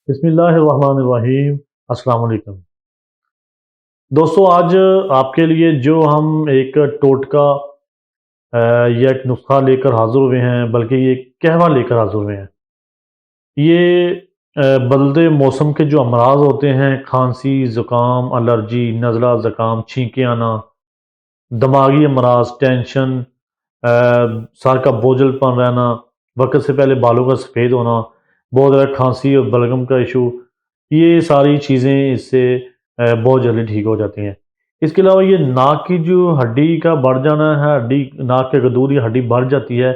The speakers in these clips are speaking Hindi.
बिस्मिल्लाहिर्रहमानिर्रहीम। अस्सलाम वालेकुम। दोस्तों, आज आपके लिए जो हम एक टोटका या एक नुस्खा लेकर हाज़िर हुए हैं, बल्कि ये कहवा लेकर हाज़िर हुए हैं। ये बदलते मौसम के जो अमराज़ होते हैं, खांसी, ज़ुकाम, एलर्जी, नज़ला, ज़ुकाम, छींकें आना, दिमागी अमराज़, टेंशन, सर का बोझलपन रहना, वक़्त से पहले बालों का सफ़ेद होना, बहुत ज़्यादा खांसी और बलगम का इशू, ये सारी चीज़ें इससे बहुत जल्दी ठीक हो जाती हैं। इसके अलावा ये नाक की जो हड्डी का बढ़ जाना है, हड्डी नाक के गदूर या हड्डी बढ़ जाती है,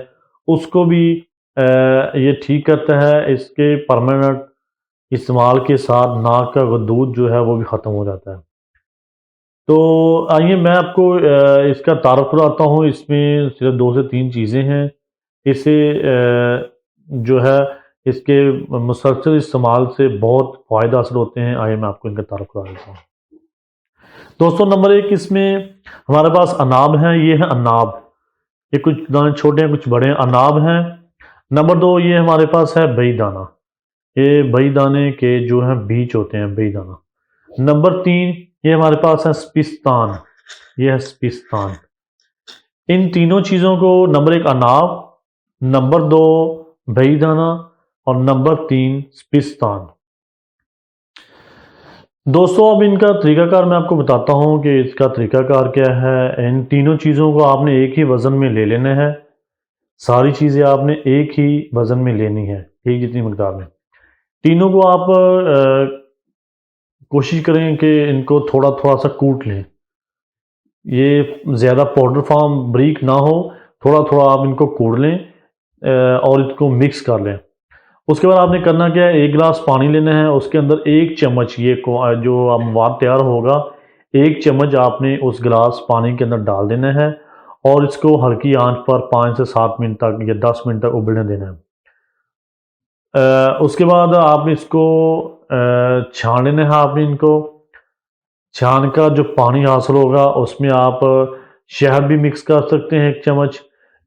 उसको भी ये ठीक करता है। इसके परमानेंट इस्तेमाल के साथ नाक का गदूर जो है वो भी ख़त्म हो जाता है। तो आइए मैं आपको इसका तारुफ कराता हूँ। इसमें सिर्फ 2 से 3 चीज़ें हैं। इसे जो है इसके मुसलसल इस्तेमाल से बहुत फ़ायदा हासिल होते हैं। आइए मैं आपको इनका तारुफ करा देता हूँ। दोस्तों, नंबर 1 इसमें हमारे पास अनाब है। ये है अनाब। ये कुछ दाने छोटे हैं, कुछ बड़े हैं, अनाब हैं। नंबर 2 ये हमारे पास है बई दाना। ये बई दाने के जो हैं बीज होते हैं, बई दाना। नंबर 3 ये हमारे पास है स्पिस्तान। ये है स्पिस्तान। इन तीनों चीज़ों को नंबर 1 अनाब, नंबर 2 बई दाना और नंबर 3 स्पिस्तान। दोस्तों, अब इनका तरीकाकार मैं आपको बताता हूँ कि इसका तरीकाकार क्या है। इन तीनों चीज़ों को आपने एक ही वज़न में ले लेना है। सारी चीज़ें आपने एक ही वज़न में लेनी है, एक जितनी मकदार में। तीनों को आप कोशिश करें कि इनको थोड़ा-थोड़ा सा कूट लें। ये ज़्यादा पाउडर फॉर्म बारीक ना हो, थोड़ा-थोड़ा आप इनको कूट लें और इसको मिक्स कर लें। उसके बाद आपने करना क्या है, 1 गिलास पानी लेना है, उसके अंदर 1 चम्मच ये जो अब मवाद तैयार होगा, 1 चम्मच आपने उस गिलास पानी के अंदर डाल देना है और इसको हल्की आंच पर 5 से 7 मिनट तक या 10 मिनट तक उबलने देना है। उसके बाद आपने इसको छान लेना है। आपने इनको छान का जो पानी हासिल होगा उसमें आप शहद भी मिक्स कर सकते हैं 1 चम्मच,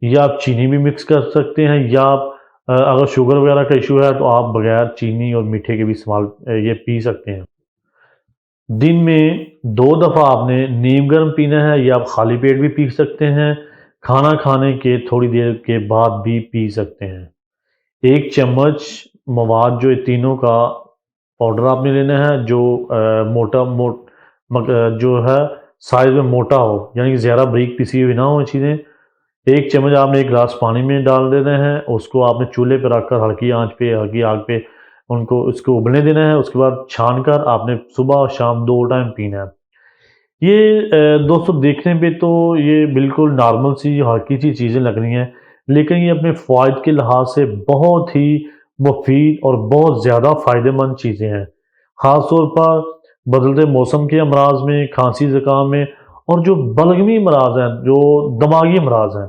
या आप चीनी भी मिक्स कर सकते हैं, या आप अगर शुगर वगैरह का इशू है तो आप बगैर चीनी और मीठे के भी इस्तेमाल ये पी सकते हैं। दिन में 2 दफ़ा आपने नीम गर्म पीना है, या आप खाली पेट भी पी सकते हैं। खाना खाने के थोड़ी देर के बाद भी पी सकते हैं। 1 चम्मच मवाद जो ये तीनों का पाउडर आपने लेना है, जो जो है साइज़ में मोटा हो, यानी कि ज़्यादा बारीक पिसी हुई ना हो चीज़ें। 1 चम्मच आपने 1 गिलास पानी में डाल देना है, उसको आपने चूल्हे पे रखकर हल्की आंच पे, हल्की आग पे उनको उसको उबलने देना है। उसके बाद छान कर आपने सुबह और शाम 2 टाइम पीना है। ये दोस्तों, देखने पे तो ये बिल्कुल नॉर्मल सी हल्की सी चीज़ें लग रही हैं, लेकिन ये अपने फ़ायदे के लिहाज से बहुत ही मुफीद और बहुत ज़्यादा फ़ायदेमंद चीज़ें हैं। ख़ास तौर पर बदलते मौसम के अमराज में, खांसी ज़ुकाम में, और जो बलगमी अमराज हैं, जो दिमागी अमराज हैं,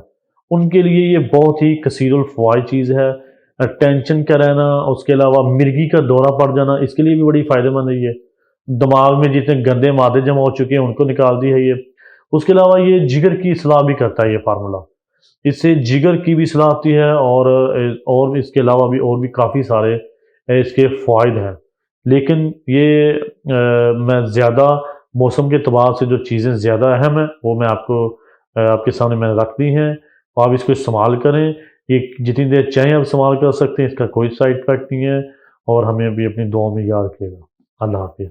उनके लिए ये बहुत ही कसीरुल फ़वाइद चीज़ है। टेंशन का रहना, उसके अलावा मिर्गी का दौरा पड़ जाना, इसके लिए भी बड़ी फ़ायदेमंद है ये। दिमाग में जितने गंदे मादे जमा हो चुके हैं उनको निकालती है ये। उसके अलावा ये जिगर की इस्लाह भी करता है ये फार्मूला। इससे जिगर की भी इस्लाह होती है, और इसके अलावा भी और भी काफ़ी सारे इसके फ़वाइद हैं। लेकिन ये मैं ज़्यादा मौसम के एतबार से जो चीज़ें ज़्यादा अहम हैं वो मैं आपको आपके सामने मैंने रख दी हैं। आप इसको इस्तेमाल करें। ये जितनी देर चाहें आप इस्तेमाल कर सकते हैं, इसका कोई साइड इफ़ेक्ट नहीं है, और हमें भी अपनी दुआओं में याद रखिएगा। अल्लाह हाफ़िज़।